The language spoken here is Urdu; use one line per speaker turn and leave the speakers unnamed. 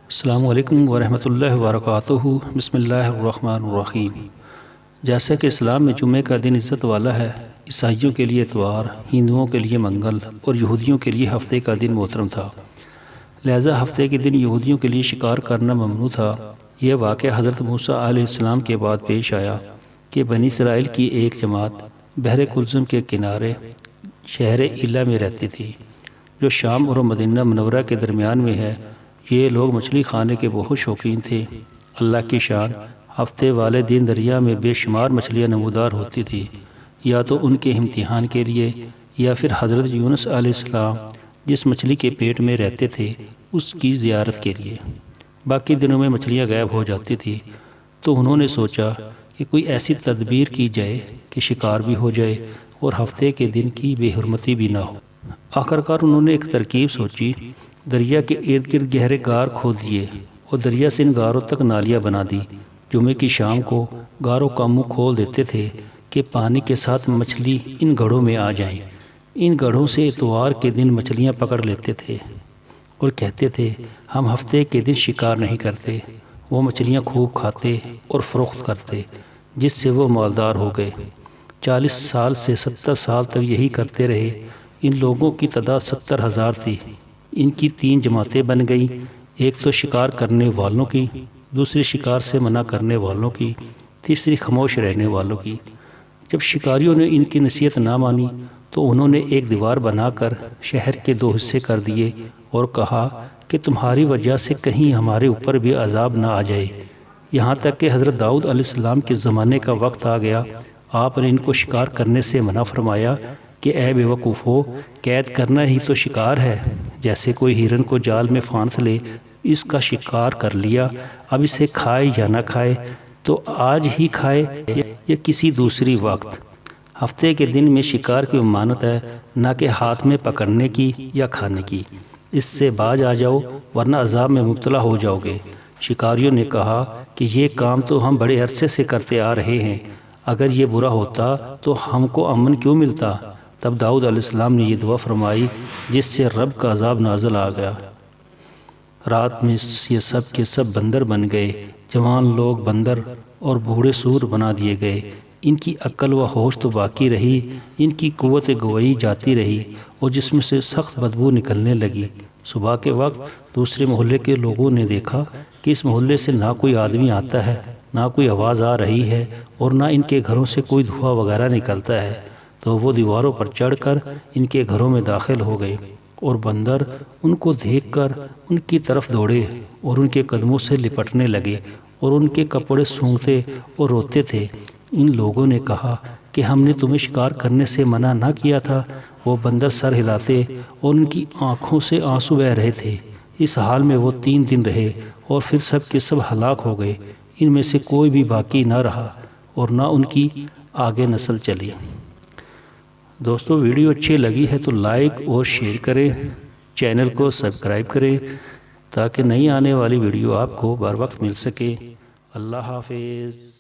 السلام علیکم ورحمۃ اللہ وبرکاتہ۔ بسم اللہ الرحمن الرحیم۔ جیسا کہ اسلام میں جمعہ کا دن عزت والا ہے، عیسائیوں کے لیے اتوار، ہندوؤں کے لیے منگل اور یہودیوں کے لیے ہفتے کا دن محترم تھا، لہذا ہفتے کے دن یہودیوں کے لیے شکار کرنا ممنوع تھا۔ یہ واقعہ حضرت موسیٰ علیہ السلام کے بعد پیش آیا کہ بنی اسرائیل کی ایک جماعت بحر کلثم کے کنارے شہر ایلا میں رہتی تھی، جو شام اور مدینہ منورہ کے درمیان میں ہے۔ یہ لوگ مچھلی کھانے کے بہت شوقین تھے۔ اللہ کی شان، ہفتے والے دن دریا میں بے شمار مچھلیاں نمودار ہوتی تھی، یا تو ان کے امتحان کے لیے یا پھر حضرت یونس علیہ السلام جس مچھلی کے پیٹ میں رہتے تھے اس کی زیارت کے لیے۔ باقی دنوں میں مچھلیاں غائب ہو جاتی تھی، تو انہوں نے سوچا کہ کوئی ایسی تدبیر کی جائے کہ شکار بھی ہو جائے اور ہفتے کے دن کی بے حرمتی بھی نہ ہو۔ آخرکار انہوں نے ایک ترکیب سوچی۔ دریا کے ارد گرد گہرے غار کھود دیے اور دریا سے ان غاروں تک نالیاں بنا دی۔ جمعے کی شام کو غاروں کا منہ کھول دیتے تھے کہ پانی کے ساتھ مچھلی ان گڑھوں میں آ جائیں۔ ان گڑھوں سے اتوار کے دن مچھلیاں پکڑ لیتے تھے اور کہتے تھے ہم ہفتے کے دن شکار نہیں کرتے۔ وہ مچھلیاں خوب کھاتے اور فروخت کرتے، جس سے وہ مالدار ہو گئے۔ 40 سال سے 70 سال تک یہی کرتے رہے۔ ان لوگوں کی تعداد 70,000 تھی۔ ان کی 3 جماعتیں بن گئیں، ایک تو شکار کرنے والوں کی، دوسری شکار سے منع کرنے والوں کی، تیسری خاموش رہنے والوں کی۔ جب شکاریوں نے ان کی نصیحت نہ مانی تو انہوں نے ایک دیوار بنا کر شہر کے 2 حصے کر دیے اور کہا کہ تمہاری وجہ سے کہیں ہمارے اوپر بھی عذاب نہ آ جائے۔ یہاں تک کہ حضرت داؤد علیہ السلام کے زمانے کا وقت آ گیا، آپ نے ان کو شکار کرنے سے منع فرمایا کہ اے بے وقوفو، قید کرنا ہی تو شکار ہے۔ جیسے کوئی ہرن کو جال میں پھانس لے، اس کا شکار کر لیا، اب اسے کھائے یا نہ کھائے، تو آج ہی کھائے یا کسی دوسری وقت۔ ہفتے کے دن میں شکار کی ممانعت ہے، نہ کہ ہاتھ میں پکڑنے کی یا کھانے کی۔ اس سے باز آ جاؤ ورنہ عذاب میں مبتلا ہو جاؤ گے۔ شکاریوں نے کہا کہ یہ کام تو ہم بڑے عرصے سے کرتے آ رہے ہیں، اگر یہ برا ہوتا تو ہم کو امن کیوں ملتا؟ تب داؤد علیہ السلام نے یہ دعا فرمائی جس سے رب کا عذاب نازل آ گیا۔ رات میں یہ سب کے سب بندر بن گئے، جوان لوگ بندر اور بوڑھے سور بنا دیے گئے۔ ان کی عقل و ہوش تو باقی رہی، ان کی قوت گوئی جاتی رہی اور جسم سے سخت بدبو نکلنے لگی۔ صبح کے وقت دوسرے محلے کے لوگوں نے دیکھا کہ اس محلے سے نہ کوئی آدمی آتا ہے، نہ کوئی آواز آ رہی ہے اور نہ ان کے گھروں سے کوئی دھواں وغیرہ نکلتا ہے، تو وہ دیواروں پر چڑھ کر ان کے گھروں میں داخل ہو گئے اور بندر ان کو دیکھ کر ان کی طرف دوڑے اور ان کے قدموں سے لپٹنے لگے اور ان کے کپڑے سونگھتے اور روتے تھے۔ ان لوگوں نے کہا کہ ہم نے تمہیں شکار کرنے سے منع نہ کیا تھا؟ وہ بندر سر ہلاتے اور ان کی آنکھوں سے آنسو بہہ رہے تھے۔ اس حال میں وہ 3 دن رہے اور پھر سب کے سب ہلاک ہو گئے۔ ان میں سے کوئی بھی باقی نہ رہا اور نہ ان کی آگے نسل چلی۔ دوستو، ویڈیو اچھی لگی ہے تو لائک اور شیئر کریں، چینل کو سبسکرائب کریں تاکہ نئی آنے والی ویڈیو آپ کو بر وقت مل سکے۔ اللہ حافظ۔